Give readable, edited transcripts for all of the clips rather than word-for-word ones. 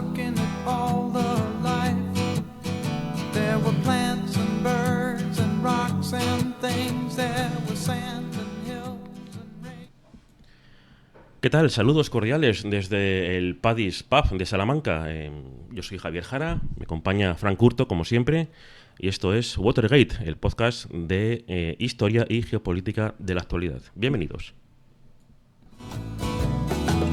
looking at all the life. There were plants and birds and rocks and things. There was sand and hills and rain. ¿Qué tal? Saludos cordiales desde el Paddy's Pub de Salamanca. Yo soy Javier Jara, me acompaña Frank Curto, como siempre, y esto es Watergate, el podcast de historia y geopolítica de la actualidad. Bienvenidos.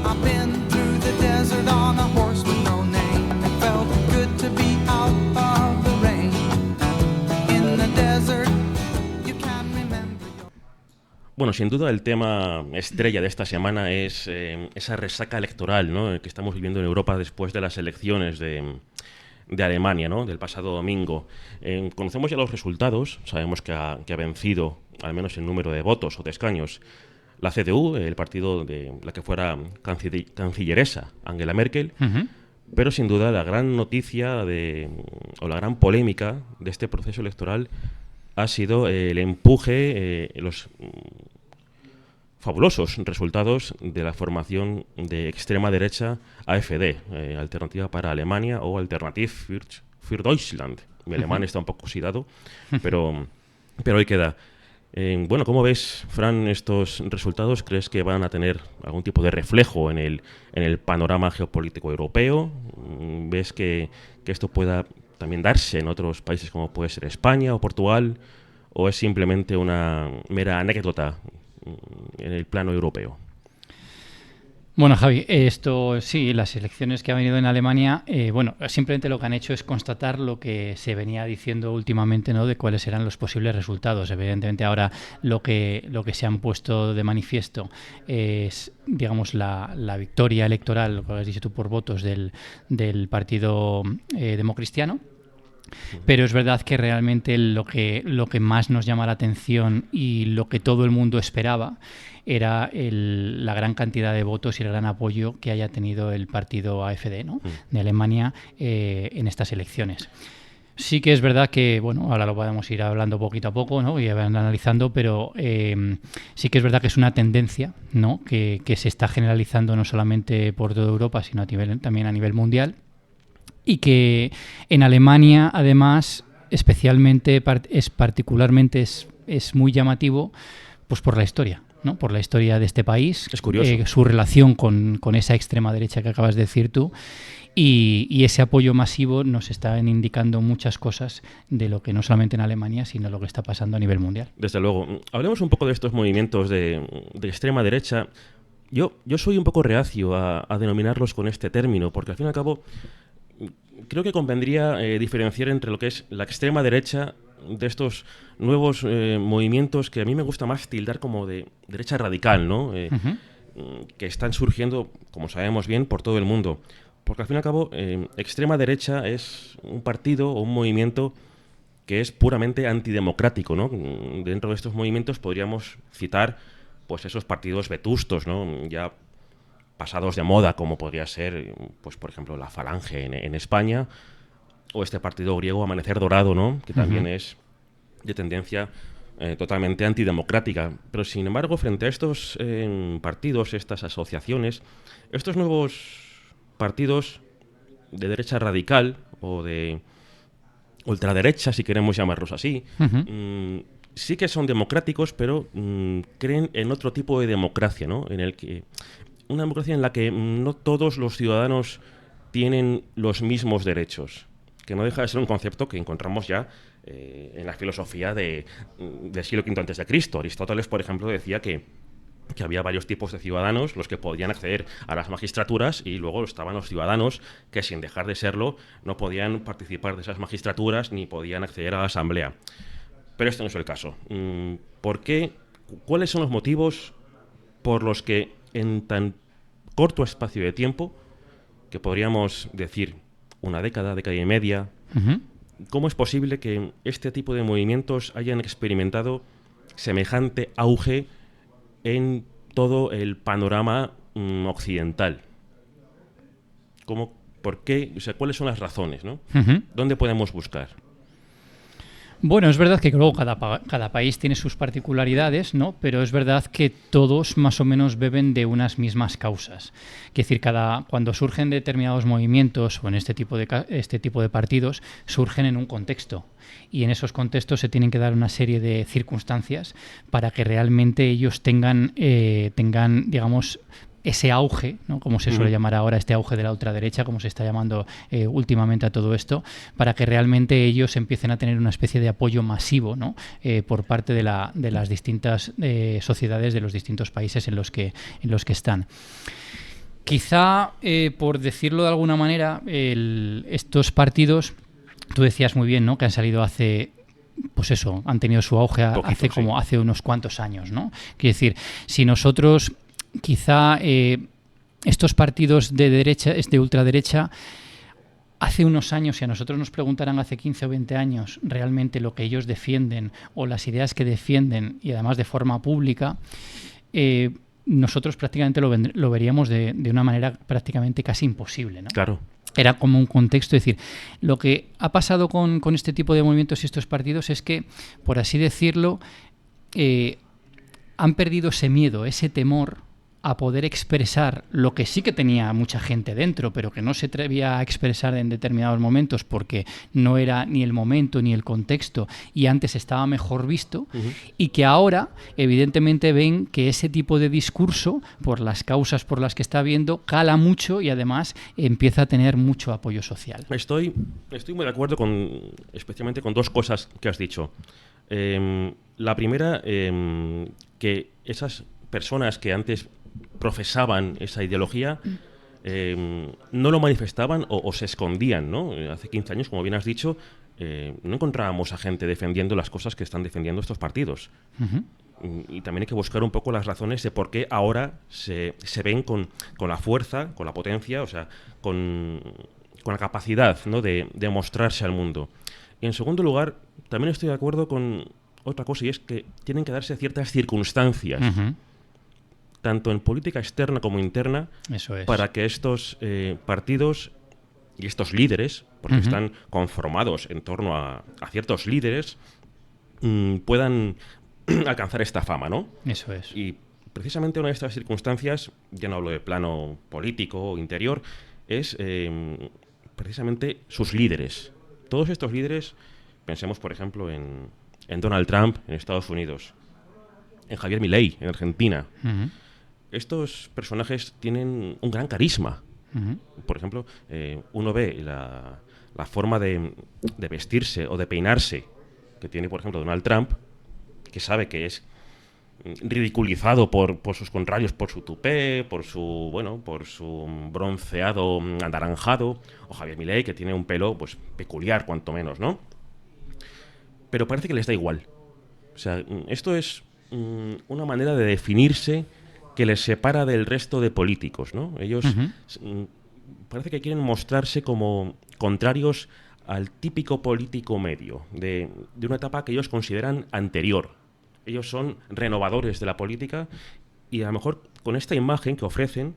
I've been through the desert on a horse with no name. It felt good to be out of the rain. In the desert, you can remember your... Bueno, sin duda el tema estrella de esta semana es esa resaca electoral, ¿no?, que estamos viviendo en Europa después de las elecciones de Alemania, ¿no?, del pasado domingo. Conocemos ya los resultados, sabemos que ha vencido, al menos en número de votos o de escaños, la CDU, el partido de la que fuera cancilleresa Angela Merkel, pero sin duda la gran noticia o la gran polémica de este proceso electoral ha sido el empuje, los fabulosos resultados de la formación de extrema derecha AfD, Alternativa para Alemania o Alternative für Deutschland. Mi alemán está un poco oxidado, pero ahí queda. Bueno, ¿cómo ves, Fran, estos resultados? ¿Crees que van a tener algún tipo de reflejo en el panorama geopolítico europeo? ¿Ves que esto pueda también darse en otros países como puede ser España o Portugal? ¿O es simplemente una mera anécdota en el plano europeo? Bueno, Javi, esto sí, las elecciones que han venido en Alemania, simplemente lo que han hecho es constatar lo que se venía diciendo últimamente, ¿no?, de cuáles eran los posibles resultados. Evidentemente ahora lo que se han puesto de manifiesto es, digamos, la victoria electoral, lo que has dicho tú, por votos del partido democristiano. Pero es verdad que realmente lo que más nos llama la atención y lo que todo el mundo esperaba era la gran cantidad de votos y el gran apoyo que haya tenido el partido AfD, ¿no?, de Alemania en estas elecciones. Sí que es verdad que, bueno, ahora lo podemos ir hablando poquito a poco, ¿no?, y analizando, pero sí que es verdad que es una tendencia, ¿no?, que se está generalizando no solamente por toda Europa, sino también a nivel mundial. Y que en Alemania, además, especialmente particularmente es muy llamativo, pues por la historia, ¿no?, por la historia de este país. Es curioso. Su relación con esa extrema derecha que acabas de decir tú. Y ese apoyo masivo nos está indicando muchas cosas de lo que no solamente en Alemania, sino lo que está pasando a nivel mundial. Desde luego. Hablemos un poco de estos movimientos de extrema derecha. Yo soy un poco reacio a denominarlos con este término, porque al fin y al cabo creo que convendría diferenciar entre lo que es la extrema derecha de estos nuevos movimientos que a mí me gusta más tildar como de derecha radical, ¿no? Que están surgiendo, como sabemos bien, por todo el mundo. Porque al fin y al cabo, extrema derecha es un partido o un movimiento que es puramente antidemocrático, ¿no? Dentro de estos movimientos podríamos citar pues esos partidos vetustos, ¿no?, ya pasados de moda, como podría ser, pues por ejemplo, la Falange en España, o este partido griego Amanecer Dorado, ¿no?, que también es de tendencia totalmente antidemocrática. Pero sin embargo, frente a estos partidos, estas asociaciones, estos nuevos partidos de derecha radical o de ultraderecha, si queremos llamarlos así, sí que son democráticos, pero creen en otro tipo de democracia, ¿no?, una democracia en la que no todos los ciudadanos tienen los mismos derechos, que no deja de ser un concepto que encontramos ya en la filosofía del siglo V a.C. Aristóteles, por ejemplo, decía que había varios tipos de ciudadanos, los que podían acceder a las magistraturas, y luego estaban los ciudadanos que, sin dejar de serlo, no podían participar de esas magistraturas ni podían acceder a la asamblea. Pero este no es el caso. ¿Por qué? ¿Cuáles son los motivos por los que en tan corto espacio de tiempo, que podríamos decir una década y media, cómo es posible que este tipo de movimientos hayan experimentado semejante auge en todo el panorama occidental? ¿Por qué? O sea, ¿cuáles son las razones, ¿no? ¿Dónde podemos buscar? Bueno, es verdad que luego cada país tiene sus particularidades, ¿no? Pero es verdad que todos más o menos beben de unas mismas causas. Es decir, cuando surgen determinados movimientos o en este tipo de partidos, surgen en un contexto. Y en esos contextos se tienen que dar una serie de circunstancias para que realmente ellos tengan digamos, ese auge, ¿no? Como se suele llamar ahora, este auge de la ultraderecha, como se está llamando últimamente a todo esto, para que realmente ellos empiecen a tener una especie de apoyo masivo, ¿no? Por parte de las distintas sociedades de los distintos países en los que están. Quizá, por decirlo de alguna manera, estos partidos, tú decías muy bien, ¿no? Que han salido hace... Pues eso, han tenido su auge hace unos cuantos años, ¿no? Quiero decir, si nosotros quizá estos partidos de derecha, de ultraderecha, hace unos años, si a nosotros nos preguntaran hace 15 o 20 años realmente lo que ellos defienden o las ideas que defienden, y además de forma pública, nosotros prácticamente lo veríamos de una manera prácticamente casi imposible, ¿no? Claro. Era como un contexto, es decir, lo que ha pasado con este tipo de movimientos y estos partidos es que, por así decirlo, han perdido ese miedo, ese temor a poder expresar lo que sí que tenía mucha gente dentro, pero que no se atrevía a expresar en determinados momentos porque no era ni el momento ni el contexto y antes estaba mejor visto, y que ahora evidentemente ven que ese tipo de discurso, por las causas por las que está habiendo, cala mucho y además empieza a tener mucho apoyo social. Estoy muy de acuerdo especialmente con dos cosas que has dicho. La primera, que esas personas que antes profesaban esa ideología no lo manifestaban o se escondían, ¿no? Hace 15 años, como bien has dicho, no encontrábamos a gente defendiendo las cosas que están defendiendo estos partidos. Y también hay que buscar un poco las razones de por qué ahora se ven con la fuerza, con la potencia, o sea, con la capacidad, ¿no? de mostrarse al mundo. Y en segundo lugar, también estoy de acuerdo con otra cosa, y es que tienen que darse ciertas circunstancias, tanto en política externa como interna, Eso es. para que estos partidos y estos líderes, porque están conformados en torno a ciertos líderes, puedan alcanzar esta fama, ¿no? Eso es. Y precisamente una de estas circunstancias, ya no hablo de plano político o interior, es precisamente sus líderes. Todos estos líderes, pensemos por ejemplo en Donald Trump en Estados Unidos, en Javier Milei en Argentina. Estos personajes tienen un gran carisma. Por ejemplo, uno ve la forma de vestirse o de peinarse que tiene, por ejemplo, Donald Trump, que sabe que es ridiculizado por sus contrarios, por su tupé, por su bronceado anaranjado, o Javier Milei, que tiene un pelo pues peculiar, cuanto menos, ¿no? Pero parece que les da igual. O sea, esto es una manera de definirse que les separa del resto de políticos, ¿no? Ellos parece que quieren mostrarse como contrarios al típico político medio, de una etapa que ellos consideran anterior. Ellos son renovadores de la política y a lo mejor con esta imagen que ofrecen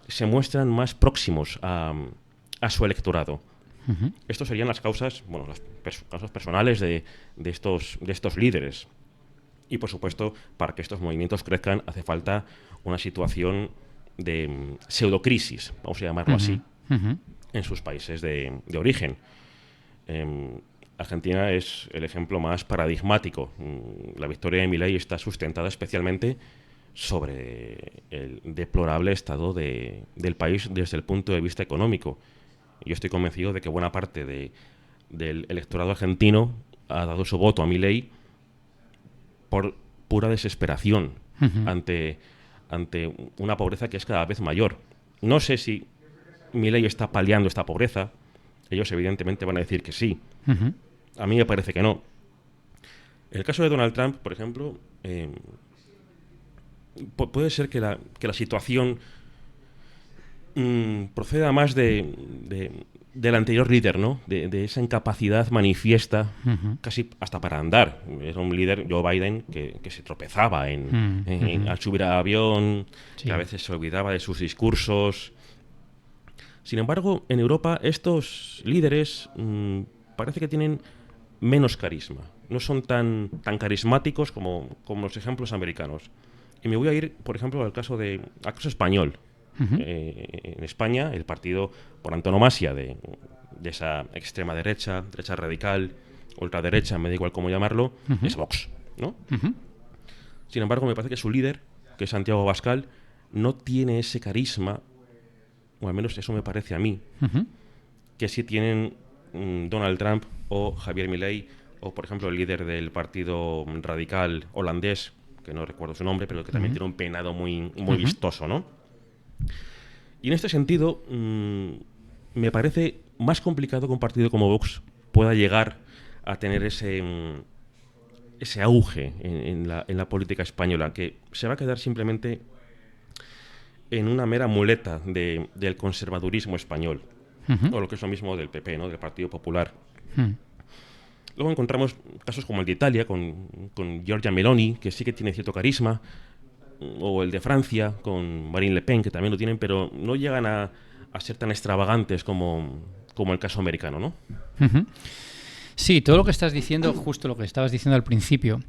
se muestran más próximos a su electorado. Estas serían las causas, bueno, las causas personales de estos líderes. Y por supuesto, para que estos movimientos crezcan hace falta una situación de pseudocrisis, vamos a llamarlo así, en sus países de origen. Argentina es el ejemplo más paradigmático. La victoria de Milei está sustentada especialmente sobre el deplorable estado del país desde el punto de vista económico. Yo estoy convencido de que buena parte del electorado argentino ha dado su voto a Milei por pura desesperación ante una pobreza que es cada vez mayor. No sé si Milei está paliando esta pobreza. Ellos evidentemente van a decir que sí. A mí me parece que no. En el caso de Donald Trump, por ejemplo, puede ser que la situación proceda más del anterior líder, ¿no? De esa incapacidad manifiesta, casi hasta para andar. Era un líder, Joe Biden, que se tropezaba al subir al avión, que a veces se olvidaba de sus discursos. Sin embargo, en Europa estos líderes parece que tienen menos carisma. No son tan carismáticos como los ejemplos americanos. Y me voy a ir, por ejemplo, al caso español. Ujú. En España, el partido por antonomasia de esa extrema derecha radical, ultraderecha, me da igual cómo llamarlo, Ujú. es Vox, ¿no? Ujú. Sin embargo, me parece que su líder, que es Santiago Abascal, no tiene ese carisma, o al menos eso me parece a mí, Ujú. que sí tienen Donald Trump o Javier Milei, o por ejemplo el líder del partido radical holandés, que no recuerdo su nombre, pero que también Ujú. tiene un peinado muy Ujú. vistoso, ¿no? Y en este sentido, me parece más complicado que un partido como Vox pueda llegar a tener ese auge en la política española, que se va a quedar simplemente en una mera muleta del conservadurismo español, Ujú. o lo que es lo mismo del PP, ¿no? Del Partido Popular. Ujú. Luego encontramos casos como el de Italia, con Giorgia Meloni, que sí que tiene cierto carisma, o el de Francia, con Marine Le Pen, que también lo tienen, pero no llegan a ser tan extravagantes como el caso americano, ¿no? Ujú. Sí, todo lo que estás diciendo, justo lo que estabas diciendo al principio,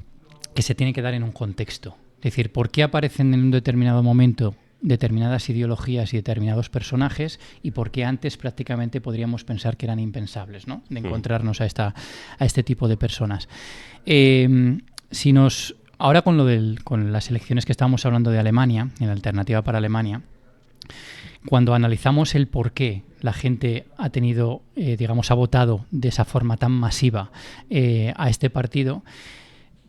que se tiene que dar en un contexto. Es decir, ¿por qué aparecen en un determinado momento determinadas ideologías y determinados personajes y por qué antes prácticamente podríamos pensar que eran impensables, ¿no? De encontrarnos a este tipo de personas? Ahora con las elecciones que estábamos hablando de Alemania, en la alternativa para Alemania, cuando analizamos el por qué la gente ha tenido, ha votado de esa forma tan masiva a este partido,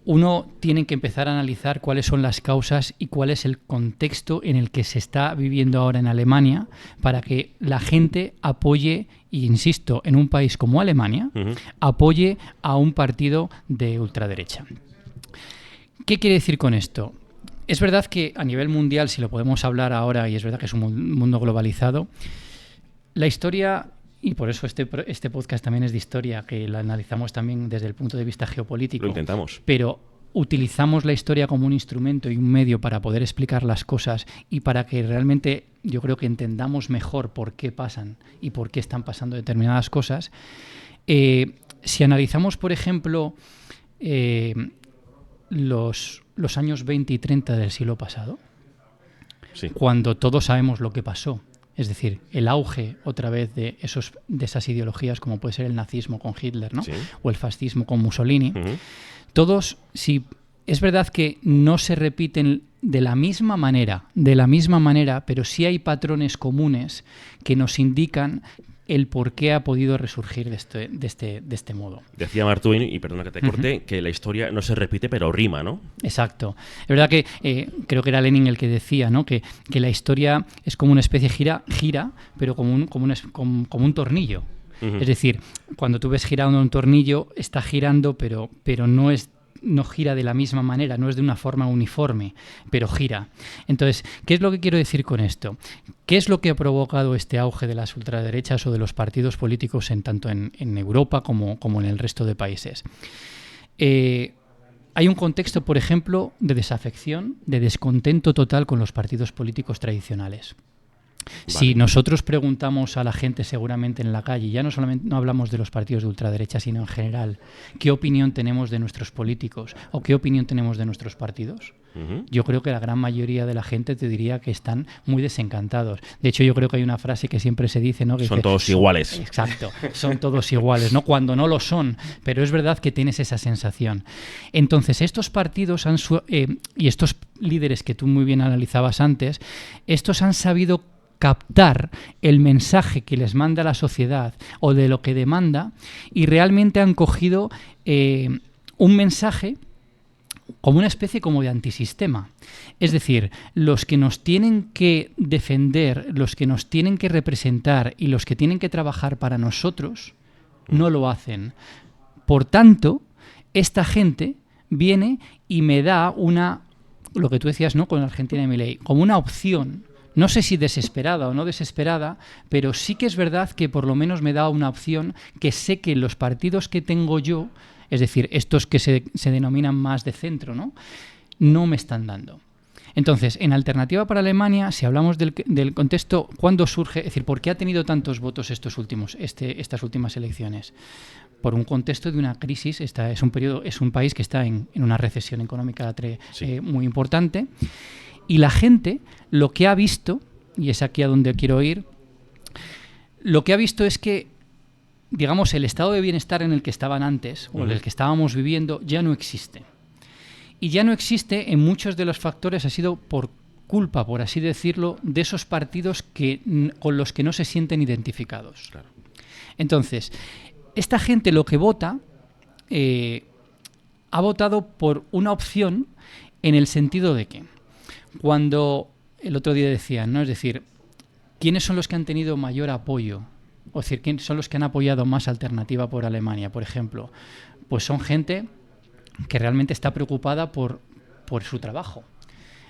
uno tiene que empezar a analizar cuáles son las causas y cuál es el contexto en el que se está viviendo ahora en Alemania para que la gente apoye, e insisto, en un país como Alemania, apoye a un partido de ultraderecha. ¿Qué quiere decir con esto? Es verdad que a nivel mundial, si lo podemos hablar ahora, y es verdad que es un mundo globalizado, la historia, y por eso este podcast también es de historia, que la analizamos también desde el punto de vista geopolítico. Lo intentamos. Pero utilizamos la historia como un instrumento y un medio para poder explicar las cosas y para que realmente yo creo que entendamos mejor por qué pasan y por qué están pasando determinadas cosas. Si analizamos, por ejemplo, los años 20 y 30 del siglo pasado, sí, cuando todos sabemos lo que pasó, es decir, el auge otra vez de esas ideologías como puede ser el nazismo con Hitler, ¿no? Sí. O el fascismo con Mussolini, todos, sí, es verdad que no se repiten de la misma manera, pero sí hay patrones comunes que nos indican el por qué ha podido resurgir de este modo. Decía Mark Twain, y perdona que te corte, que la historia no se repite, pero rima, ¿no? Exacto. Es verdad que creo que era Lenin el que decía, ¿no? que la historia es como una especie gira, pero como un tornillo. Es decir, cuando tú ves girando un tornillo, está girando, pero no gira de la misma manera, no es de una forma uniforme, pero gira. Entonces, ¿qué es lo que quiero decir con esto? ¿Qué es lo que ha provocado este auge de las ultraderechas o de los partidos políticos tanto en Europa como en el resto de países? Hay un contexto, por ejemplo, de desafección, de descontento total con los partidos políticos tradicionales. Vale. Si nosotros preguntamos a la gente seguramente en la calle, ya no hablamos de los partidos de ultraderecha, sino en general, ¿qué opinión tenemos de nuestros políticos o qué opinión tenemos de nuestros partidos? Yo creo que la gran mayoría de la gente te diría que están muy desencantados. De hecho, yo creo que hay una frase que siempre se dice, ¿no? Que son dice, todos iguales. Exacto, son todos iguales, ¿no? Cuando no lo son, pero es verdad que tienes esa sensación. Entonces, estos partidos y estos líderes que tú muy bien analizabas antes, estos han sabido captar el mensaje que les manda la sociedad o de lo que demanda y realmente han cogido un mensaje como una especie como de antisistema. Es decir, los que nos tienen que defender, los que nos tienen que representar y los que tienen que trabajar para nosotros, no lo hacen. Por tanto, esta gente viene y me da lo que tú decías, ¿no? Con Argentina y Milei, como una opción. No sé si desesperada o no desesperada, pero sí que es verdad que por lo menos me da una opción que sé que los partidos que tengo yo, es decir, estos que se denominan más de centro, no me están dando. Entonces, en Alternativa para Alemania, si hablamos del contexto, ¿cuándo surge? Es decir, ¿por qué ha tenido tantos votos estas últimas elecciones? Por un contexto de una crisis. Es un país que está en una recesión económica muy importante. Y la gente lo que ha visto, y es aquí a donde quiero ir, lo que ha visto es que, digamos, el estado de bienestar en el que estaban antes, o en el que estábamos viviendo, ya no existe. Y ya no existe en muchos de los factores, ha sido por culpa, por así decirlo, de esos partidos con los que no se sienten identificados. Claro. Entonces, esta gente lo que vota, ha votado por una opción en el sentido de que, cuando el otro día decían, ¿no? Es decir, ¿quiénes son los que han tenido mayor apoyo? O decir, ¿quiénes son los que han apoyado más Alternativa por Alemania, por ejemplo? Pues son gente que realmente está preocupada por su trabajo.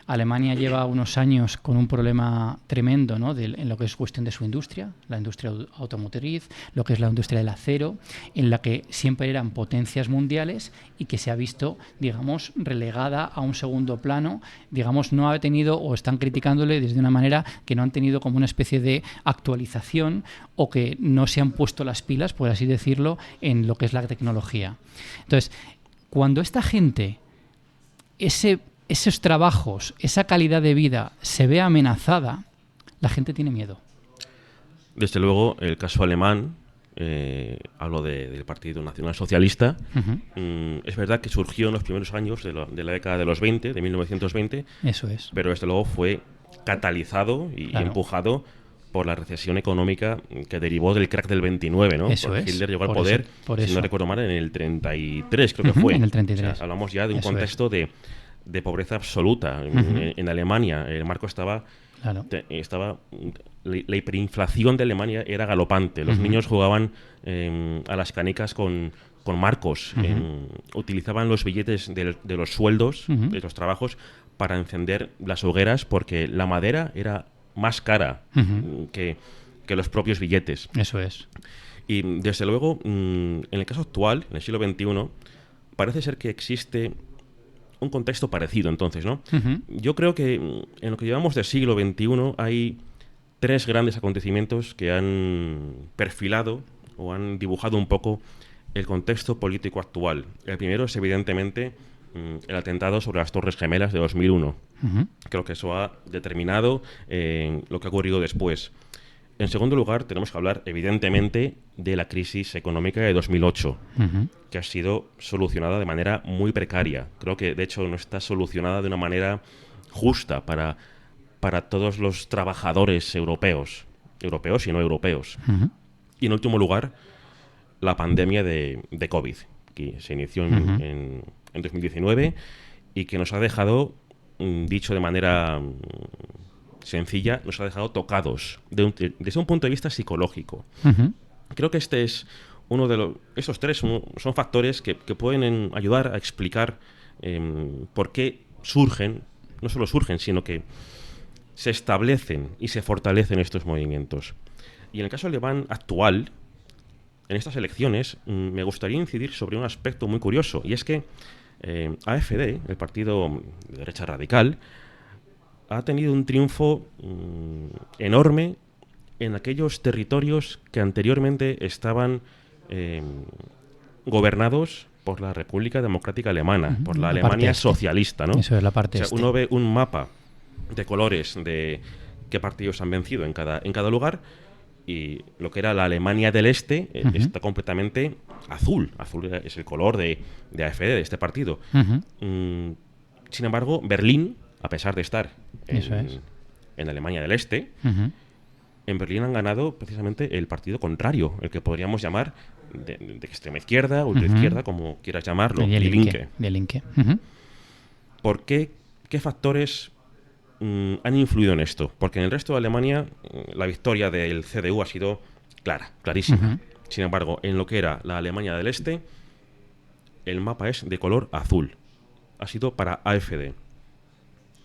Alemania lleva unos años con un problema tremendo, ¿no? En lo que es cuestión de su industria, la industria automotriz, lo que es la industria del acero, en la que siempre eran potencias mundiales y que se ha visto, digamos, relegada a un segundo plano. Digamos, no ha tenido, o están criticándole desde una manera que no han tenido como una especie de actualización, o que no se han puesto las pilas, por así decirlo, en lo que es la tecnología. Entonces, cuando esta gente, esos trabajos, esa calidad de vida se ve amenazada, la gente tiene miedo. Desde luego, el caso alemán, hablo del Partido Nacional Socialista, es verdad que surgió en los primeros años de la década de los 20, de 1920, eso es. Pero desde luego fue catalizado y empujado por la recesión económica que derivó del crack del 29, ¿no? Eso es. Hitler llegó al poder, si no recuerdo mal, en el 33, creo que fue. En el 33. O sea, hablamos ya de un contexto de pobreza absoluta en Alemania. El marco estaba... Claro. La hiperinflación de Alemania era galopante. Los niños jugaban a las canicas con marcos. Utilizaban los billetes de los sueldos, de los trabajos, para encender las hogueras, porque la madera era más cara que los propios billetes. Eso es. Y desde luego, en el caso actual, en el siglo XXI, parece ser que existe un contexto parecido, entonces, ¿no? Yo creo que en lo que llevamos del siglo XXI hay tres grandes acontecimientos que han perfilado o han dibujado un poco el contexto político actual. El primero es, evidentemente, el atentado sobre las Torres Gemelas de 2001. Creo que eso ha determinado lo que ha ocurrido después. En segundo lugar, tenemos que hablar, evidentemente, de la crisis económica de 2008, que ha sido solucionada de manera muy precaria. Creo que, de hecho, no está solucionada de una manera justa para todos los trabajadores europeos y no europeos. Y, en último lugar, la pandemia de COVID, que se inició en 2019 y que nos ha dejado, dicho de manera sencilla, nos ha dejado tocados desde un punto de vista psicológico. Creo que este es uno de esos tres son factores que pueden ayudar a explicar por qué surgen, no solo surgen, sino que se establecen y se fortalecen estos movimientos. Y en el caso alemán actual, en estas elecciones, me gustaría incidir sobre un aspecto muy curioso, y es que AfD, el partido de derecha radical, ha tenido un triunfo enorme en aquellos territorios que anteriormente estaban gobernados por la República Democrática Alemana, por la Alemania socialista, ¿no? Eso es la parte uno ve un mapa de colores de qué partidos han vencido en cada lugar, y lo que era la Alemania del Este está completamente azul. Azul es el color de AfD, de este partido. Sin embargo, Berlín, a pesar de estar en Alemania del Este, en Berlín han ganado precisamente el partido contrario, el que podríamos llamar de extrema izquierda o de izquierda, como quieras llamarlo, Die Linke. ¿Por qué? ¿Qué factores han influido en esto? Porque en el resto de Alemania la victoria del CDU ha sido clarísima. Sin embargo, en lo que era la Alemania del Este, el mapa es de color azul. Ha sido para AfD.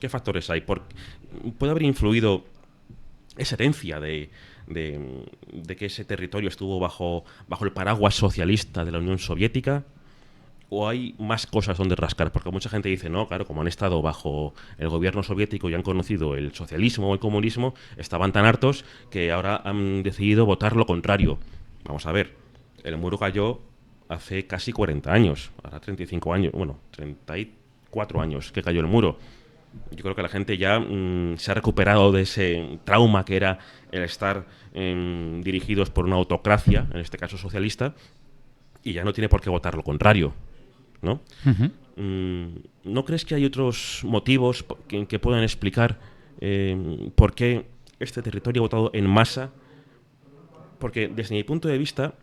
¿Qué factores hay? ¿Puede haber influido esa herencia de que ese territorio estuvo bajo el paraguas socialista de la Unión Soviética? ¿O hay más cosas donde rascar? Porque mucha gente dice, no, claro, como han estado bajo el gobierno soviético y han conocido el socialismo o el comunismo, estaban tan hartos que ahora han decidido votar lo contrario. Vamos a ver, el muro cayó hace casi 40 años, ahora 35 años, bueno, 34 años que cayó el muro. Yo creo que la gente ya se ha recuperado de ese trauma que era el estar dirigidos por una autocracia, en este caso socialista, y ya no tiene por qué votar lo contrario, ¿no? ¿No crees que hay otros motivos que puedan explicar por qué este territorio ha votado en masa? Porque desde mi punto de vista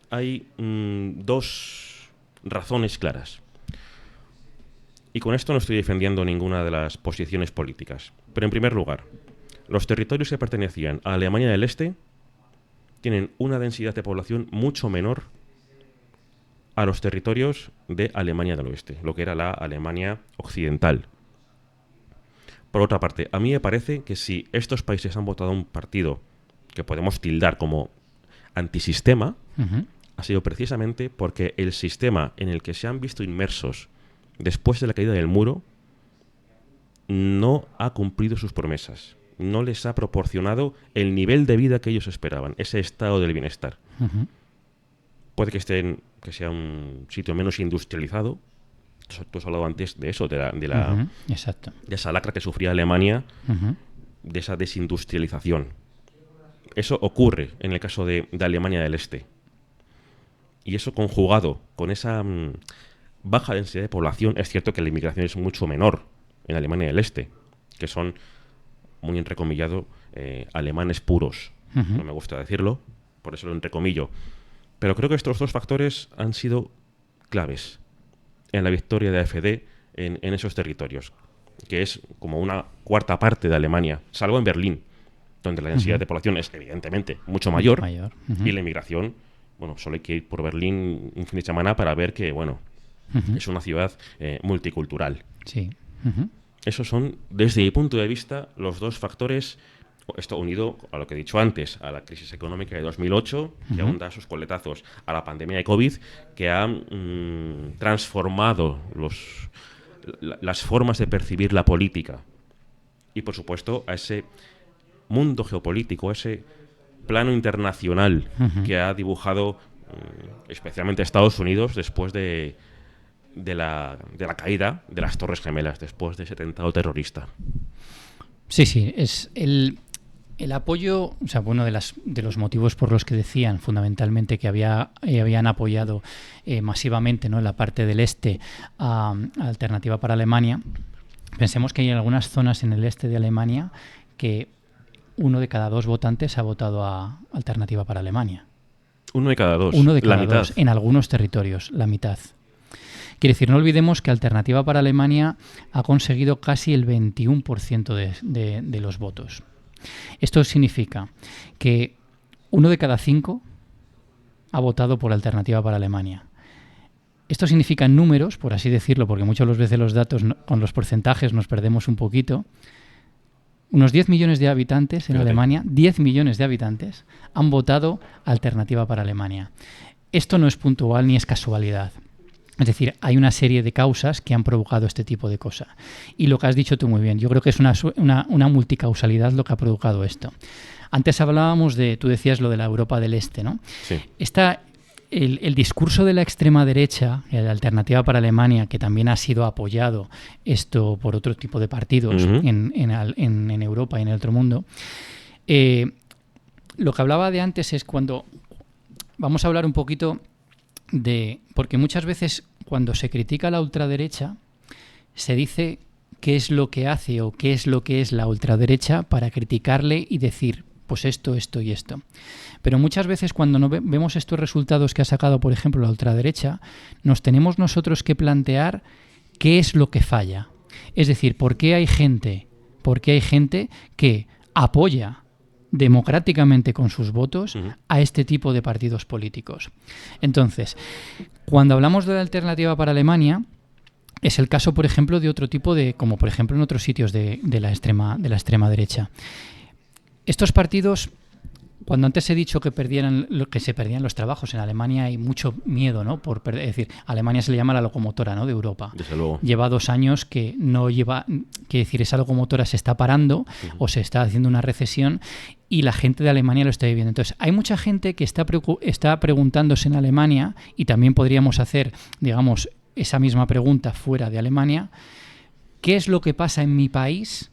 hay dos razones claras. Y con esto no estoy defendiendo ninguna de las posiciones políticas. Pero en primer lugar, los territorios que pertenecían a Alemania del Este tienen una densidad de población mucho menor a los territorios de Alemania del Oeste, lo que era la Alemania occidental. Por otra parte, a mí me parece que si estos países han votado un partido que podemos tildar como antisistema, ha sido precisamente porque el sistema en el que se han visto inmersos después de la caída del muro no ha cumplido sus promesas. No les ha proporcionado el nivel de vida que ellos esperaban, ese estado del bienestar. Puede que sea un sitio menos industrializado. Tú has hablado antes de eso, Exacto. de esa lacra que sufría Alemania, de esa desindustrialización. Eso ocurre en el caso de Alemania del Este. Y eso conjugado con esa baja densidad de población, es cierto que la inmigración es mucho menor en Alemania del Este, que son, muy entrecomillado, alemanes puros. No me gusta decirlo, por eso lo entrecomillo. Pero creo que estos dos factores han sido claves en la victoria de AfD en esos territorios, que es como una cuarta parte de Alemania, salvo en Berlín, donde la densidad de población es evidentemente mucho mayor. Y la inmigración, bueno, solo hay que ir por Berlín un fin de semana para ver que, bueno, es una ciudad multicultural. Sí. Esos son, desde mi punto de vista, los dos factores. Esto unido a lo que he dicho antes, a la crisis económica de 2008, que aún da sus coletazos, a la pandemia de COVID, que ha transformado las formas de percibir la política. Y, por supuesto, a ese mundo geopolítico, a ese plano internacional que ha dibujado especialmente Estados Unidos después de la caída de las Torres Gemelas, después de ese atentado terrorista. Sí, es el apoyo, o sea, bueno, de los motivos por los que decían fundamentalmente que habían apoyado masivamente, ¿no?, en la parte del este a Alternativa para Alemania. Pensemos que hay algunas zonas en el este de Alemania que 1 de cada 2 votantes ha votado a Alternativa para Alemania. 1 de cada 2. 1 de cada la mitad. 2 en algunos territorios, la mitad. Quiere decir, no olvidemos que Alternativa para Alemania ha conseguido casi el 21% de los votos. Esto significa que 1 de cada 5 ha votado por Alternativa para Alemania. Esto significa en números, por así decirlo, porque muchas veces los datos con los porcentajes nos perdemos un poquito. Unos 10 millones de habitantes en Alemania, 10 millones de habitantes, han votado Alternativa para Alemania. Esto no es puntual ni es casualidad. Es decir, hay una serie de causas que han provocado este tipo de cosa. Y lo que has dicho tú muy bien, yo creo que es una multicausalidad lo que ha provocado esto. Antes hablábamos tú decías lo de la Europa del Este, ¿no? Sí. El discurso de la extrema derecha, la Alternativa para Alemania, que también ha sido apoyado esto por otro tipo de partidos en Europa y en el otro mundo, lo que hablaba de antes es cuando vamos a hablar un poquito porque muchas veces cuando se critica a la ultraderecha se dice qué es lo que hace o qué es lo que es la ultraderecha para criticarle y decir pues esto y esto. Pero muchas veces cuando no vemos estos resultados que ha sacado, por ejemplo, la ultraderecha, nos tenemos nosotros que plantear qué es lo que falla. Es decir, ¿por qué hay gente que apoya democráticamente con sus votos a este tipo de partidos políticos? Entonces, cuando hablamos de la Alternativa para Alemania, es el caso, por ejemplo, de otro tipo como por ejemplo en otros sitios de la extrema derecha. Estos partidos Cuando antes he dicho que se perdían los trabajos, en Alemania hay mucho miedo, ¿no? Es decir, a Alemania se le llama la locomotora, ¿no?, de Europa. Desde luego. Lleva 2 años que no lleva, quiere decir, esa locomotora se está parando o se está haciendo una recesión y la gente de Alemania lo está viviendo. Entonces, hay mucha gente que está preguntándose en Alemania, y también podríamos hacer, digamos, esa misma pregunta fuera de Alemania: ¿qué es lo que pasa en mi país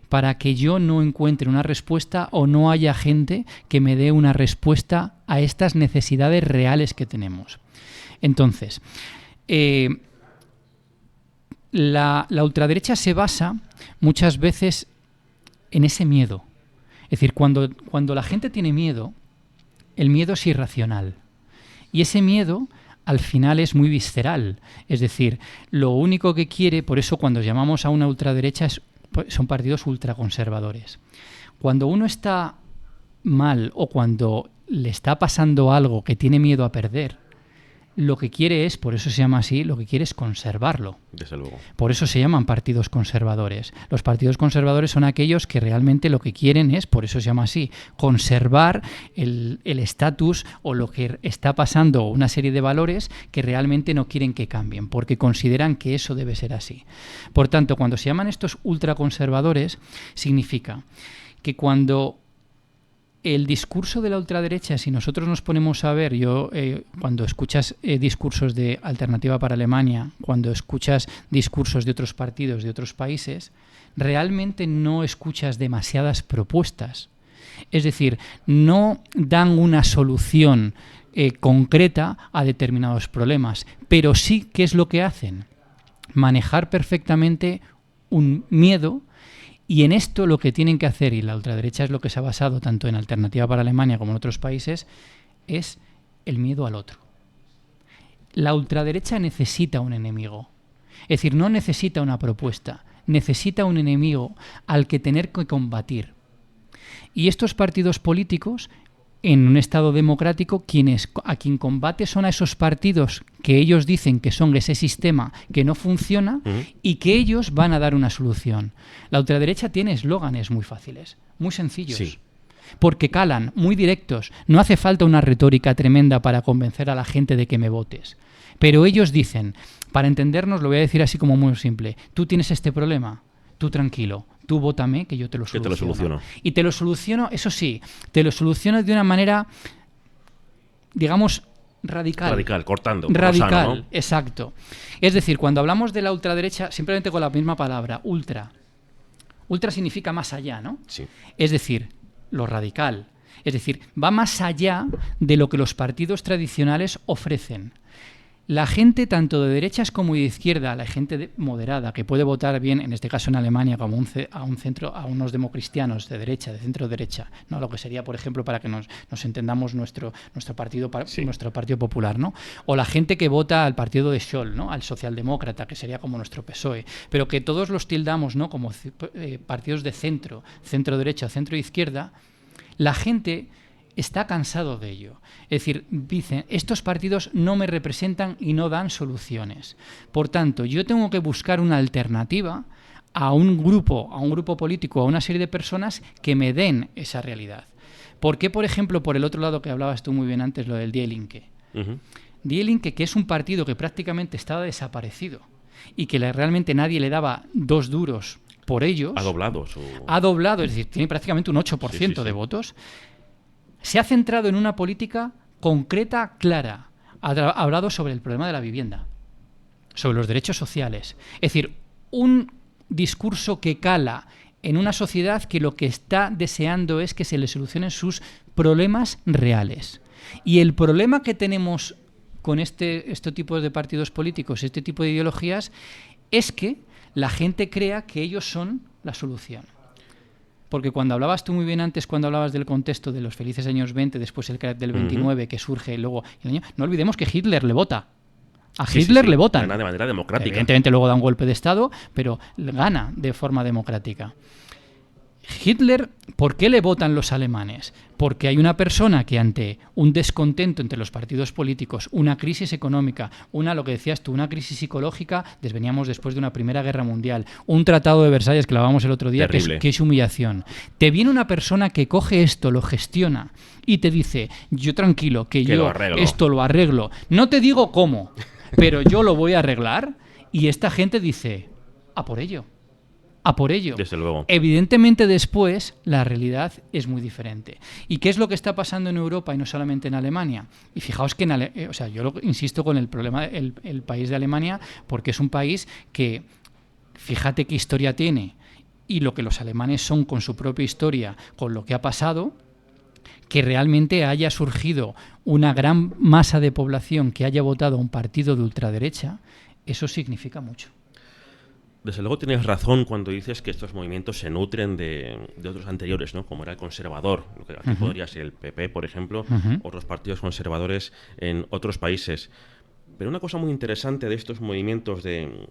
para que yo no encuentre una respuesta o no haya gente que me dé una respuesta a estas necesidades reales que tenemos? Entonces, la ultraderecha se basa muchas veces en ese miedo. Es decir, cuando la gente tiene miedo, el miedo es irracional. Y ese miedo al final es muy visceral. Es decir, lo único que quiere, por eso cuando llamamos a una ultraderecha son partidos ultraconservadores. Cuando uno está mal o cuando le está pasando algo que tiene miedo a perder, lo que quiere es, por eso se llama así, lo que quiere es conservarlo. Desde luego. Por eso se llaman partidos conservadores. Los partidos conservadores son aquellos que realmente lo que quieren es, por eso se llama así, conservar el estatus o lo que está pasando, una serie de valores que realmente no quieren que cambien, porque consideran que eso debe ser así. Por tanto, cuando se llaman estos ultraconservadores, significa que cuando el discurso de la ultraderecha, si nosotros nos ponemos a ver, cuando escuchas discursos de Alternativa para Alemania, cuando escuchas discursos de otros partidos de otros países, realmente no escuchas demasiadas propuestas. Es decir, no dan una solución concreta a determinados problemas, pero sí, ¿qué es lo que hacen? Manejar perfectamente un miedo. Y en esto lo que tienen que hacer, y la ultraderecha es lo que se ha basado tanto en Alternativa para Alemania como en otros países, es el miedo al otro. La ultraderecha necesita un enemigo. Es decir, no necesita una propuesta, necesita un enemigo al que tener que combatir. Y estos partidos políticos, en un Estado democrático, a quien combate son a esos partidos que ellos dicen que son ese sistema que no funciona y que ellos van a dar una solución. La ultraderecha tiene eslóganes muy fáciles, muy sencillos, sí, porque calan, muy directos. No hace falta una retórica tremenda para convencer a la gente de que me votes. Pero ellos dicen, para entendernos, lo voy a decir así como muy simple: tú tienes este problema, tú tranquilo, tú vótame que yo te lo soluciono. Que te lo soluciono. Y te lo soluciono, eso sí, te lo soluciono de una manera, digamos, radical. Radical, cortando. Radical, sano, ¿no? exacto. Es decir, cuando hablamos de la ultraderecha, simplemente con la misma palabra, ultra. Ultra significa más allá, ¿no? Sí. Es decir, lo radical. Es decir, va más allá de lo que los partidos tradicionales ofrecen. La gente, tanto de derechas como de izquierda, la gente moderada, que puede votar bien, en este caso en Alemania, como a unos democristianos de derecha, de centro-derecha, ¿no? Lo que sería, por ejemplo, para que nos entendamos nuestro partido, sí, nuestro Partido Popular, ¿no? O la gente que vota al partido de Scholz, ¿no? Al socialdemócrata, que sería como nuestro PSOE, pero que todos los tildamos, ¿no?, como partidos de centro-derecha, centro-izquierda. La gente está cansado de ello. Es decir, dicen, estos partidos no me representan y no dan soluciones. Por tanto, yo tengo que buscar una alternativa a un grupo político, a una serie de personas que me den esa realidad. ¿Por qué, por ejemplo, por el otro lado que hablabas tú muy bien antes, lo del Die Linke? Die Linke, que es un partido que prácticamente estaba desaparecido y que realmente nadie le daba 2 duros por ellos. Ha doblado, es decir, tiene prácticamente un 8% de votos. Se ha centrado en una política concreta, clara. Ha hablado sobre el problema de la vivienda, sobre los derechos sociales. Es decir, un discurso que cala en una sociedad que lo que está deseando es que se le solucionen sus problemas reales. Y el problema que tenemos con este tipo de partidos políticos, este tipo de ideologías, es que la gente crea que ellos son la solución. Porque cuando hablabas tú muy bien antes, cuando hablabas del contexto de los felices años 20, después el crack del 29, que surge luego el año, no olvidemos que Hitler le vota. A Hitler le votan. De manera democrática. Evidentemente luego da un golpe de Estado, pero gana de forma democrática. Hitler, ¿por qué le votan los alemanes? Porque hay una persona que ante un descontento entre los partidos políticos, una crisis económica, lo que decías tú, una crisis psicológica, veníamos después de una Primera Guerra Mundial, un tratado de Versalles que lo hablábamos el otro día, que es humillación. Te viene una persona que coge esto, lo gestiona y te dice, yo tranquilo, que yo esto lo arreglo. No te digo cómo, pero yo lo voy a arreglar, y esta gente dice, a por ello. A por ello. Desde luego. Evidentemente después la realidad es muy diferente. ¿Y qué es lo que está pasando en Europa y no solamente en Alemania? Y fijaos que yo insisto con el problema el país de Alemania, porque es un país que, fíjate qué historia tiene y lo que los alemanes son con su propia historia, con lo que ha pasado, que realmente haya surgido una gran masa de población que haya votado a un partido de ultraderecha, eso significa mucho. Desde luego tienes razón cuando dices que estos movimientos se nutren de otros anteriores, ¿no? Como era el conservador, lo que aquí podría ser el PP, por ejemplo, otros partidos conservadores en otros países. Pero una cosa muy interesante de estos movimientos de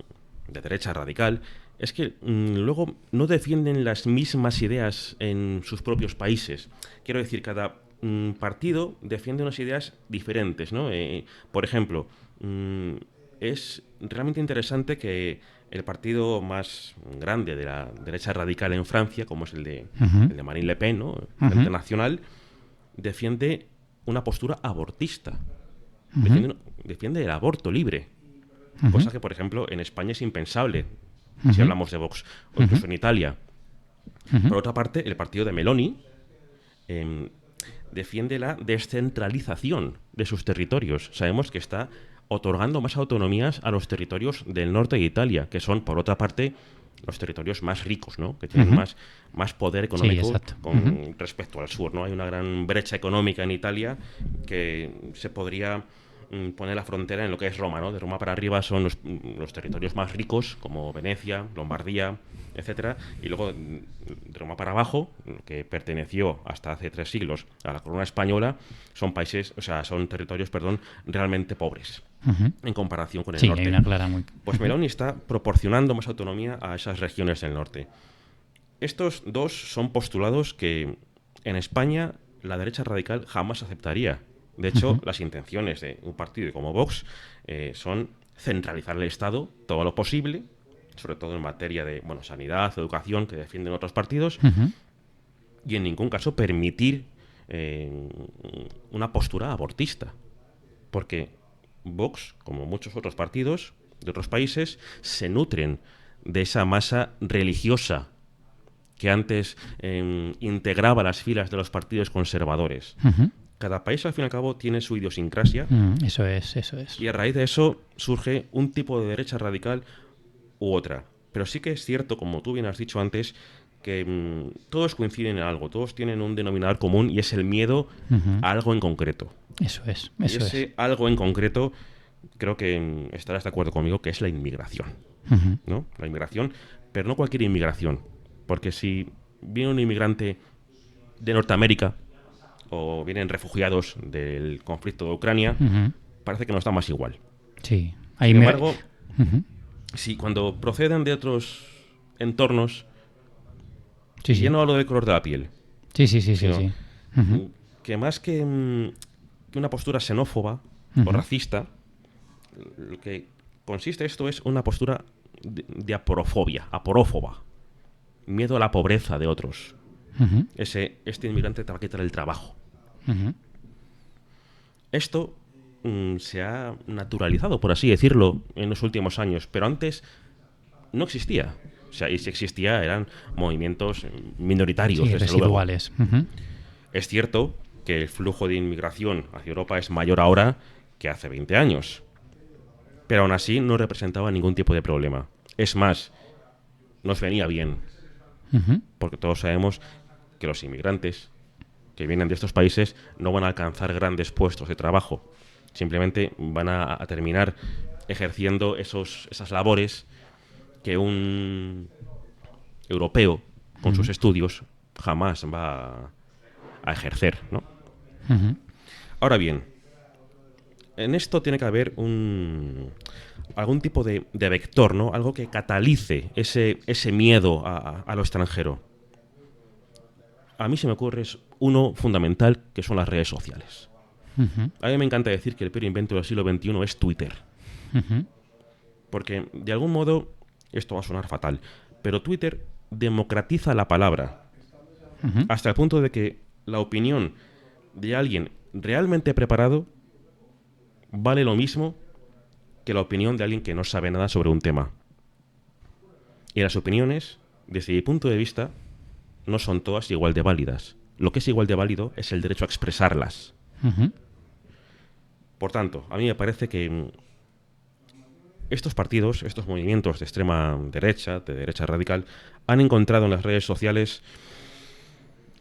derecha radical es que luego no defienden las mismas ideas en sus propios países. Quiero decir, cada partido defiende unas ideas diferentes, ¿no? Por ejemplo, es realmente interesante que el partido más grande de la derecha radical en Francia, como es el de Marine Le Pen, ¿no? El Frente Nacional, defiende una postura abortista. Defiende el aborto libre. Cosa que, por ejemplo, en España es impensable, si hablamos de Vox, o incluso en Italia. Por otra parte, el partido de Meloni defiende la descentralización de sus territorios. Sabemos que está otorgando más autonomías a los territorios del norte de Italia, que son, por otra parte, los territorios más ricos, ¿no? Que tienen más poder económico respecto al sur, ¿no? Hay una gran brecha económica en Italia que se podría poner la frontera en lo que es Roma, ¿no? De Roma para arriba son los territorios más ricos, como Venecia, Lombardía, etcétera, y luego de Roma para abajo, que perteneció hasta hace 3 siglos a la corona española, son territorios, realmente pobres en comparación con el norte. Hay una clara Pues Meloni está proporcionando más autonomía a esas regiones del norte. Estos dos son postulados que en España la derecha radical jamás aceptaría. De hecho, las intenciones de un partido como Vox son centralizar el Estado todo lo posible, sobre todo en materia de sanidad, educación, que defienden otros partidos, y en ningún caso permitir una postura abortista. Porque Vox, como muchos otros partidos de otros países, se nutren de esa masa religiosa que antes integraba las filas de los partidos conservadores. Cada país, al fin y al cabo, tiene su idiosincrasia. Eso es. Y a raíz de eso surge un tipo de derecha radical u otra. Pero sí que es cierto, como tú bien has dicho antes, que todos coinciden en algo, todos tienen un denominador común y es el miedo a algo en concreto. Eso es. Algo en concreto, creo que estarás de acuerdo conmigo, que es la inmigración. ¿No? La inmigración, pero no cualquier inmigración. Porque si viene un inmigrante de Norteamérica o vienen refugiados del conflicto de Ucrania, parece que nos da más igual. Sí. Sin embargo, si cuando proceden de otros entornos, ya no hablo del color de la piel. Sí. Que más que una postura xenófoba o racista, lo que consiste esto es una postura de aporófoba. Miedo a la pobreza de otros. Este inmigrante te va a quitar el trabajo. Esto se ha naturalizado, por así decirlo, en los últimos años, pero antes no existía. O sea, y si existía eran movimientos minoritarios, residuales. Es cierto que el flujo de inmigración hacia Europa es mayor ahora que hace 20 años, pero aún así no representaba ningún tipo de problema. Es más, nos venía bien, porque todos sabemos que los inmigrantes que vienen de estos países no van a alcanzar grandes puestos de trabajo. Simplemente van a terminar ejerciendo esas labores que un europeo con sus estudios jamás va a ejercer, ¿no? Ahora bien, en esto tiene que haber algún tipo de vector, ¿no? Algo que catalice ese miedo a lo extranjero. a mí se me ocurre es uno fundamental, que son las redes sociales. A mí me encanta decir que el peor invento del siglo XXI es Twitter. Porque, de algún modo, esto va a sonar fatal, pero Twitter democratiza la palabra hasta el punto de que la opinión de alguien realmente preparado vale lo mismo que la opinión de alguien que no sabe nada sobre un tema. Y las opiniones, desde mi punto de vista, no son todas igual de válidas. Lo que es igual de válido es el derecho a expresarlas. Por tanto, a mí me parece que estos partidos, estos movimientos de extrema derecha, de derecha radical, han encontrado en las redes sociales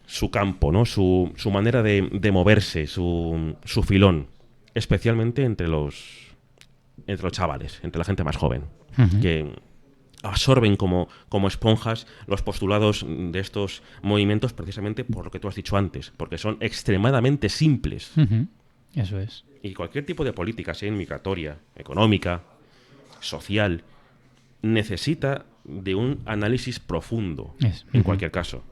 su campo, ¿no? Su manera de moverse, su filón, especialmente entre los chavales, entre la gente más joven, que absorben como esponjas los postulados de estos movimientos precisamente por lo que tú has dicho antes, porque son extremadamente simples. Eso es. Y cualquier tipo de política, sea migratoria, económica, social, necesita de un análisis profundo, en cualquier caso,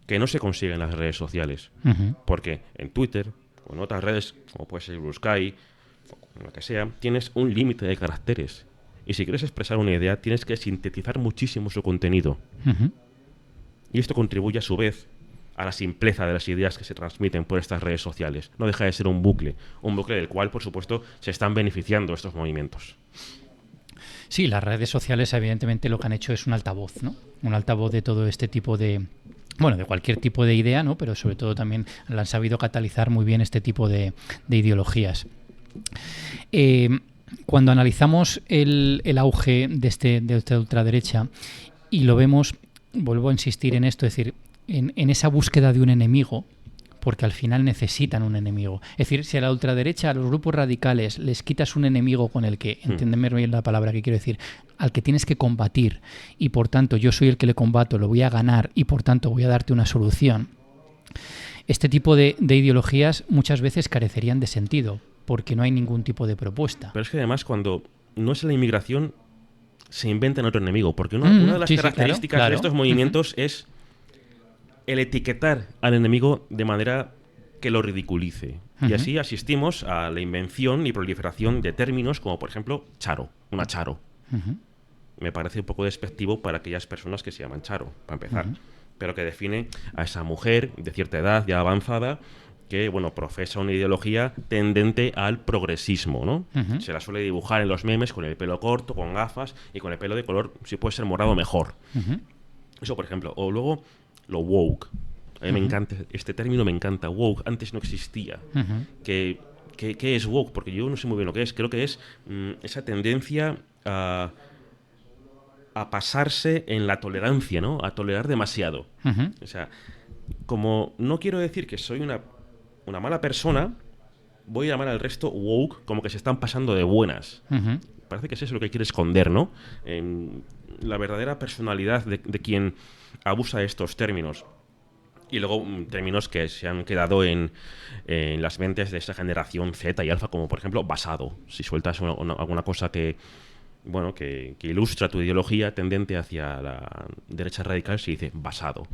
que no se consigue en las redes sociales. Porque en Twitter o en otras redes, como puede ser Blue Sky, o lo que sea, tienes un límite de caracteres. Y si quieres expresar una idea, tienes que sintetizar muchísimo su contenido. Y esto contribuye, a su vez, a la simpleza de las ideas que se transmiten por estas redes sociales. No deja de ser un bucle del cual, por supuesto, se están beneficiando estos movimientos. Sí, las redes sociales, evidentemente, lo que han hecho es un altavoz, ¿no? Un altavoz de todo este tipo de... Bueno, de cualquier tipo de idea, ¿no? Pero sobre todo también han sabido catalizar muy bien este tipo de ideologías. Cuando analizamos el auge de esta ultraderecha y lo vemos, vuelvo a insistir en esto, es decir, en esa búsqueda de un enemigo, porque al final necesitan un enemigo. Es decir, si a la ultraderecha, a los grupos radicales, les quitas un enemigo con el que, entiéndeme bien la palabra que quiero decir, al que tienes que combatir, y por tanto yo soy el que le combato, lo voy a ganar, y por tanto voy a darte una solución, este tipo de ideologías muchas veces carecerían de sentido, porque no hay ningún tipo de propuesta. Pero es que además, cuando no es la inmigración, se inventan otro enemigo, porque una de las características de estos movimientos es el etiquetar al enemigo de manera que lo ridiculice. Y así asistimos a la invención y proliferación de términos como, por ejemplo, charo, una charo. Me parece un poco despectivo para aquellas personas que se llaman charo, para empezar, pero que define a esa mujer de cierta edad, ya avanzada, que, bueno, profesa una ideología tendente al progresismo, ¿no? Se la suele dibujar en los memes con el pelo corto, con gafas y con el pelo de color, si puede ser morado, mejor. Eso, por ejemplo. O luego, lo woke. A mí me encanta, este término me encanta. Woke, antes no existía. ¿Qué es woke? Porque yo no sé muy bien lo que es. Creo que es esa tendencia a pasarse en la tolerancia, ¿no? A tolerar demasiado. O sea, como no quiero decir que soy una mala persona, voy a llamar al resto woke, como que se están pasando de buenas. Parece que es eso lo que quiere esconder, ¿no? La verdadera personalidad de quien abusa de estos términos. Y luego términos que se han quedado en las mentes de esa generación Z y alfa, como por ejemplo basado. Si sueltas alguna cosa que ilustra tu ideología tendente hacia la derecha radical, se dice basado.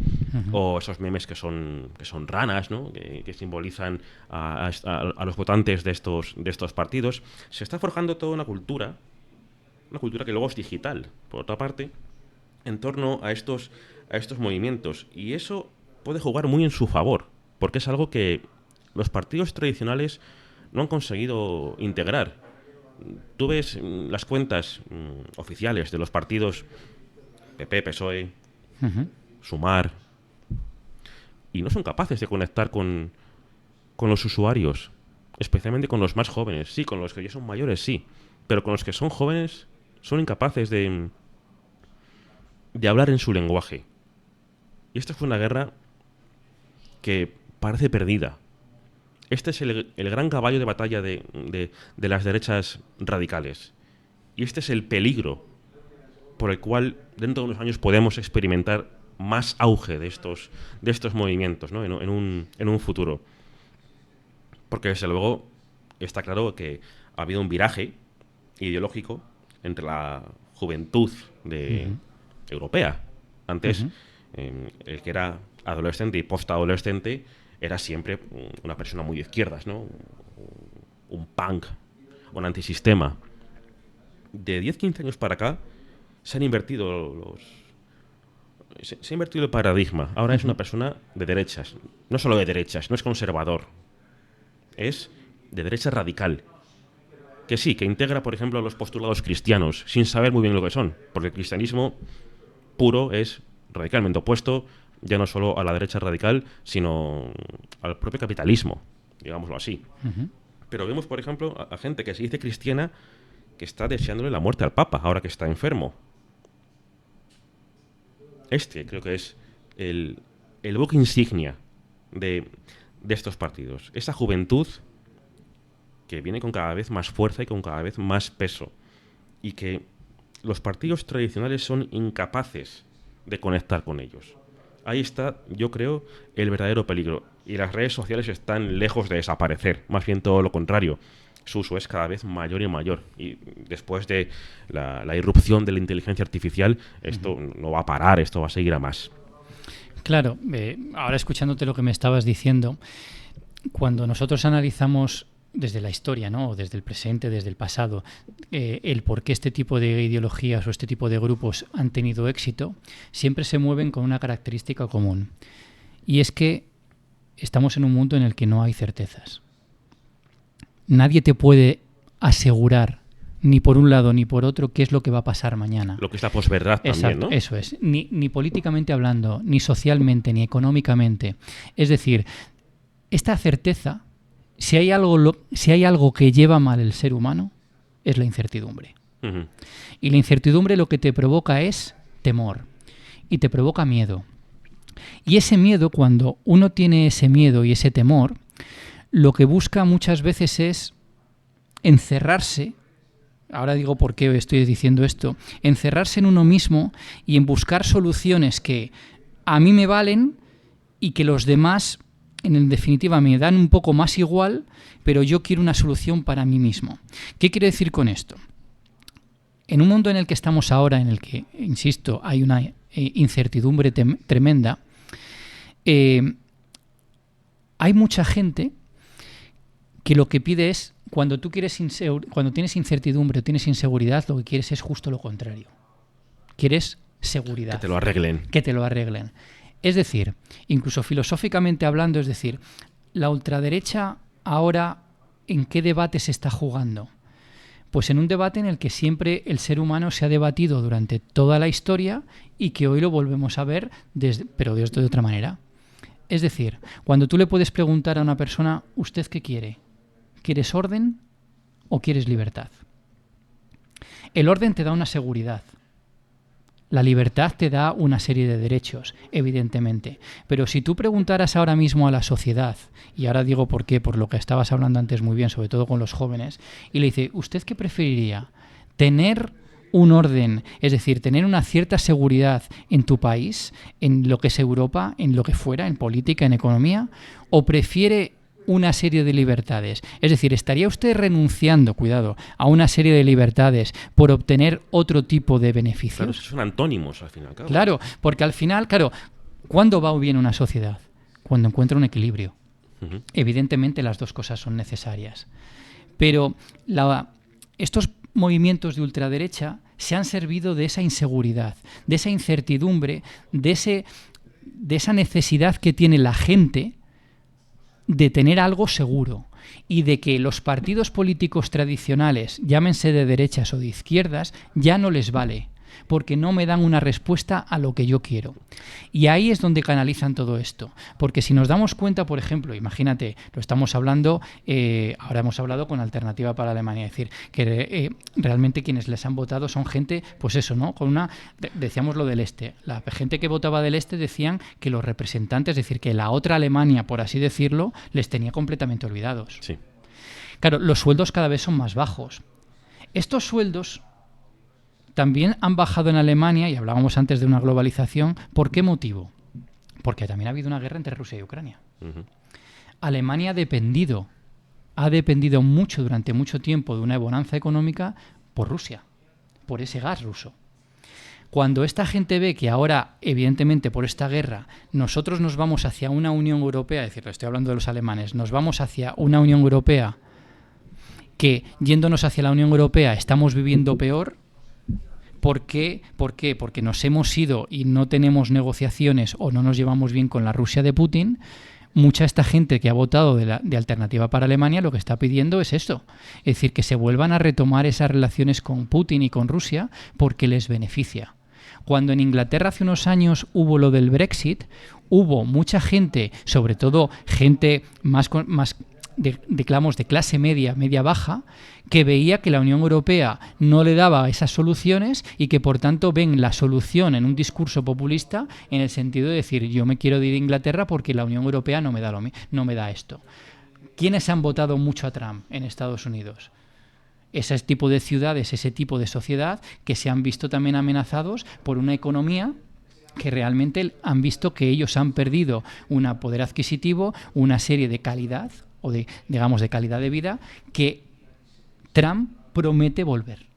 O esos memes que son ranas, ¿no? que simbolizan a los votantes de estos partidos. Se está forjando toda una cultura que luego es digital, por otra parte, en torno a estos movimientos. Y eso puede jugar muy en su favor, porque es algo que los partidos tradicionales no han conseguido integrar. Tú ves las cuentas oficiales de los partidos PP, PSOE, Sumar, y no son capaces de conectar con los usuarios, especialmente con los más jóvenes. Sí, con los que ya son mayores, sí, pero con los que son jóvenes son incapaces de hablar en su lenguaje. Y esta fue una guerra que parece perdida. Este es el gran caballo de batalla de las derechas radicales. Y este es el peligro por el cual dentro de unos años podemos experimentar más auge de estos movimientos, ¿no? en un futuro. Porque desde luego está claro que ha habido un viraje ideológico entre la juventud europea. Antes el que era adolescente y postadolescente era siempre una persona muy de izquierdas, ¿no? Un punk, un antisistema. De 10-15 años para acá se han invertido se ha invertido el paradigma. Ahora es una persona de derechas. No solo de derechas, no es conservador. Es de derecha radical. Que sí, que integra, por ejemplo, los postulados cristianos, sin saber muy bien lo que son. Porque el cristianismo puro es radicalmente opuesto, ya no solo a la derecha radical, sino al propio capitalismo, digámoslo así. Pero vemos, por ejemplo, a gente que se dice cristiana que está deseándole la muerte al Papa, ahora que está enfermo. Creo que es el buque insignia de estos partidos. Esa juventud que viene con cada vez más fuerza y con cada vez más peso. Y que los partidos tradicionales son incapaces de conectar con ellos. Ahí está, yo creo, el verdadero peligro. Y las redes sociales están lejos de desaparecer. Más bien todo lo contrario. Su uso es cada vez mayor y mayor. Y después de la irrupción de la inteligencia artificial, esto no va a parar, esto va a seguir a más. Claro, ahora escuchándote lo que me estabas diciendo, cuando nosotros analizamos desde la historia, ¿no? O desde el presente, desde el pasado, el por qué este tipo de ideologías o este tipo de grupos han tenido éxito, siempre se mueven con una característica común. Y es que estamos en un mundo en el que no hay certezas. Nadie te puede asegurar, ni por un lado ni por otro, qué es lo que va a pasar mañana. Lo que es la posverdad también, ¿no? Eso es. Ni políticamente hablando, ni socialmente, ni económicamente. Es decir, esta certeza, si hay algo que lleva mal el ser humano, es la incertidumbre. Uh-huh. Y la incertidumbre lo que te provoca es temor. Y te provoca miedo. Y ese miedo, cuando uno tiene ese miedo y ese temor, lo que busca muchas veces es encerrarse. Ahora digo por qué estoy diciendo esto. Encerrarse en uno mismo y en buscar soluciones que a mí me valen y que los demás, en definitiva, me dan un poco más igual, pero yo quiero una solución para mí mismo. ¿Qué quiero decir con esto? En un mundo en el que estamos ahora, en el que, insisto, hay una incertidumbre tremenda, hay mucha gente que lo que pide es, cuando tienes incertidumbre o tienes inseguridad, lo que quieres es justo lo contrario. Quieres seguridad. Que te lo arreglen. Que te lo arreglen. Es decir, incluso filosóficamente hablando, es decir, la ultraderecha ahora, ¿en qué debate se está jugando? Pues en un debate en el que siempre el ser humano se ha debatido durante toda la historia y que hoy lo volvemos a ver, pero de otra manera. Es decir, cuando tú le puedes preguntar a una persona, ¿usted qué quiere? ¿Quieres orden o quieres libertad? El orden te da una seguridad. La libertad te da una serie de derechos, evidentemente. Pero si tú preguntaras ahora mismo a la sociedad, y ahora digo por qué, por lo que estabas hablando antes muy bien, sobre todo con los jóvenes, y le dice, ¿usted qué preferiría? ¿Tener un orden, es decir, tener una cierta seguridad en tu país, en lo que es Europa, en lo que fuera, en política, en economía, o prefiere una serie de libertades? Es decir, ¿estaría usted renunciando, cuidado, a una serie de libertades por obtener otro tipo de beneficios? Claro, son antónimos al final. Claro, porque al final, ¿cuándo va bien una sociedad? Cuando encuentra un equilibrio. Uh-huh. Evidentemente las dos cosas son necesarias. Pero estos movimientos de ultraderecha se han servido de esa inseguridad, de esa incertidumbre, de esa necesidad que tiene la gente de tener algo seguro y de que los partidos políticos tradicionales, llámense de derechas o de izquierdas, ya no les vale, porque no me dan una respuesta a lo que yo quiero. Y ahí es donde canalizan todo esto. Porque si nos damos cuenta, por ejemplo, imagínate, lo estamos hablando, ahora hemos hablado con Alternativa para Alemania, es decir, que realmente quienes les han votado son gente, pues eso, ¿no? Decíamos lo del este. La gente que votaba del este decían que los representantes, es decir, que la otra Alemania, por así decirlo, les tenía completamente olvidados. Sí. Claro, los sueldos cada vez son más bajos. Estos sueldos también han bajado en Alemania, y hablábamos antes de una globalización. ¿Por qué motivo? Porque también ha habido una guerra entre Rusia y Ucrania. Uh-huh. Alemania ha dependido mucho durante mucho tiempo de una bonanza económica por Rusia, por ese gas ruso. Cuando esta gente ve que ahora, evidentemente por esta guerra, nosotros nos vamos hacia una Unión Europea, es decir, estoy hablando de los alemanes, nos vamos hacia una Unión Europea que, yéndonos hacia la Unión Europea, estamos viviendo peor. ¿Por qué? Porque nos hemos ido y no tenemos negociaciones o no nos llevamos bien con la Rusia de Putin. Mucha esta gente que ha votado de Alternativa para Alemania lo que está pidiendo es esto. Es decir, que se vuelvan a retomar esas relaciones con Putin y con Rusia porque les beneficia. Cuando en Inglaterra hace unos años hubo lo del Brexit, hubo mucha gente, sobre todo gente más de clase media, media baja, que veía que la Unión Europea no le daba esas soluciones y que por tanto ven la solución en un discurso populista en el sentido de decir yo me quiero ir a Inglaterra porque la Unión Europea no me da esto. ¿Quiénes han votado mucho a Trump en Estados Unidos? Ese tipo de ciudades, ese tipo de sociedad que se han visto también amenazados por una economía que realmente han visto que ellos han perdido un poder adquisitivo, una serie de calidad o de calidad de vida que Trump promete volver.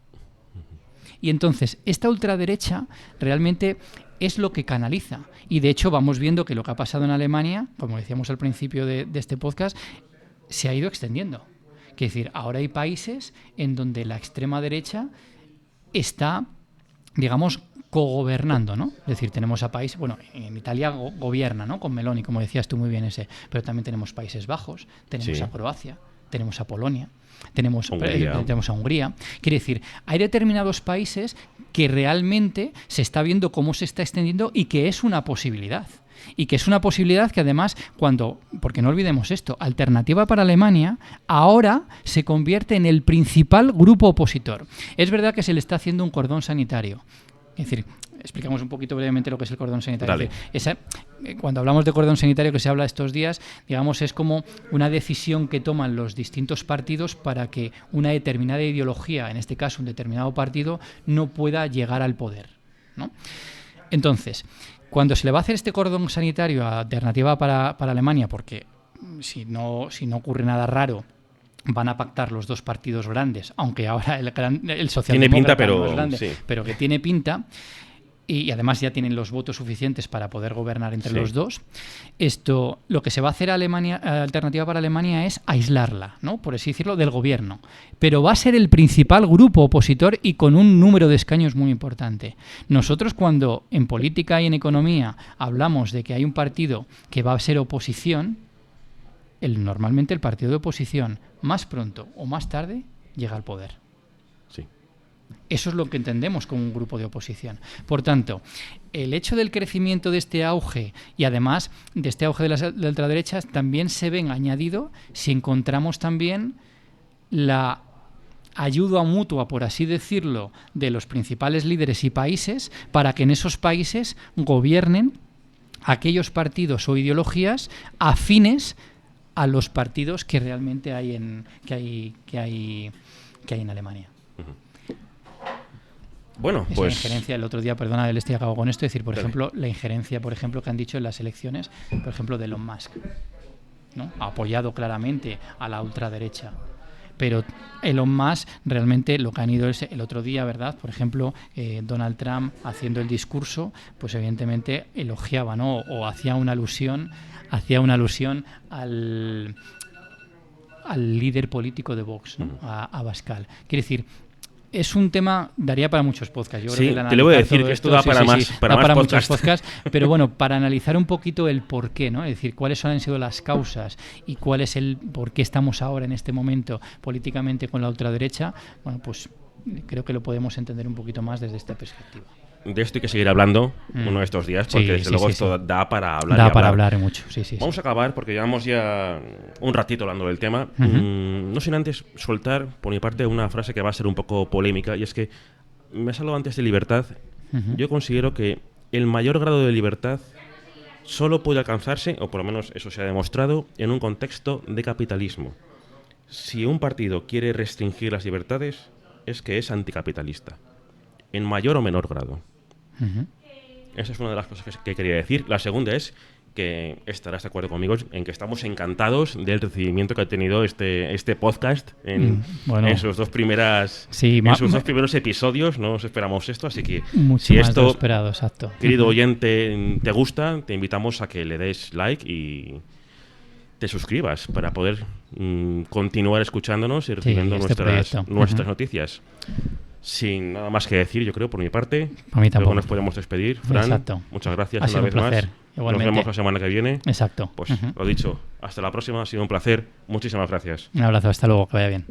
Y entonces, esta ultraderecha realmente es lo que canaliza. Y de hecho vamos viendo que lo que ha pasado en Alemania, como decíamos al principio de este podcast, se ha ido extendiendo. Es decir, ahora hay países en donde la extrema derecha está, digamos, cogobernando, ¿no? Es decir, tenemos a países, bueno, en Italia gobierna, ¿no? Con Meloni, como decías tú muy bien pero también tenemos Países Bajos, tenemos a Croacia, tenemos a Polonia, tenemos a Hungría. Quiere decir, hay determinados países que realmente se está viendo cómo se está extendiendo y que es una posibilidad. Y que es una posibilidad que además, porque no olvidemos esto, Alternativa para Alemania ahora se convierte en el principal grupo opositor. Es verdad que se le está haciendo un cordón sanitario. Es decir, explicamos un poquito brevemente lo que es el cordón sanitario. Es decir, cuando hablamos de cordón sanitario que se habla estos días, digamos, es como una decisión que toman los distintos partidos para que una determinada ideología, en este caso un determinado partido, no pueda llegar al poder, ¿no? Entonces, cuando se le va a hacer este cordón sanitario a Alternativa para Alemania, porque si no ocurre nada raro, van a pactar los dos partidos grandes, aunque ahora el socialdemócrata tiene pinta, no es grande, pero que tiene pinta, y además ya tienen los votos suficientes para poder gobernar entre los dos. Lo que se va a hacer a Alternativa para Alemania es aislarla, ¿no? Por así decirlo, del gobierno. Pero va a ser el principal grupo opositor y con un número de escaños muy importante. Nosotros cuando en política y en economía hablamos de que hay un partido que va a ser oposición, normalmente el partido de oposición, más pronto o más tarde, llega al poder. Sí. Eso es lo que entendemos como un grupo de oposición. Por tanto, el hecho del crecimiento de este auge y además de este auge de la ultraderecha también se ven añadido si encontramos también la ayuda mutua, por así decirlo, de los principales líderes y países para que en esos países gobiernen aquellos partidos o ideologías afines a los partidos que realmente hay en Alemania. Bueno, esa injerencia, el otro día, perdona, estoy acabo con esto, decir, por ejemplo, la injerencia, por ejemplo, que han dicho en las elecciones, por ejemplo, de Elon Musk, ¿no? Ha apoyado claramente a la ultraderecha. Pero Elon Musk realmente lo que han ido es el otro día, ¿verdad? Por ejemplo, Donald Trump haciendo el discurso, pues evidentemente elogiaba, ¿no? O hacía una alusión al líder político de Vox, ¿no? A Abascal. Quiere decir, es un tema, daría para muchos podcasts. Yo creo que te le voy a decir que esto da para más muchos podcasts. Pero bueno, para analizar un poquito el por qué, ¿no? Es decir, cuáles han sido las causas y cuál es el por qué estamos ahora en este momento políticamente con la ultraderecha, bueno, pues creo que lo podemos entender un poquito más desde esta perspectiva. De esto hay que seguir hablando uno de estos días, porque desde luego esto da para hablar. Da para hablar mucho, Vamos a acabar porque llevamos ya un ratito hablando del tema. No sin antes soltar, por mi parte, una frase que va a ser un poco polémica, y es que me has hablado antes de libertad. Yo considero que el mayor grado de libertad solo puede alcanzarse, o por lo menos eso se ha demostrado, en un contexto de capitalismo. Si un partido quiere restringir las libertades, es que es anticapitalista, en mayor o menor grado. Esa es una de las cosas que quería decir. La segunda es que estarás de acuerdo conmigo en que estamos encantados del recibimiento que ha tenido este podcast en sus dos primeros episodios. No nos esperamos esto, así que mucho si más esto, de lo esperado, exacto. querido oyente, te gusta, te invitamos a que le des like y te suscribas para poder continuar escuchándonos y recibiendo nuestras noticias. Sin nada más que decir, yo creo, por mi parte. A mí tampoco. Luego nos podemos despedir. Fran, exacto. Muchas gracias ha sido una vez un placer. más. Igualmente. Nos vemos la semana que viene. Exacto. Pues lo dicho, hasta la próxima. Ha sido un placer. Muchísimas gracias. Un abrazo. Hasta luego. Que vaya bien.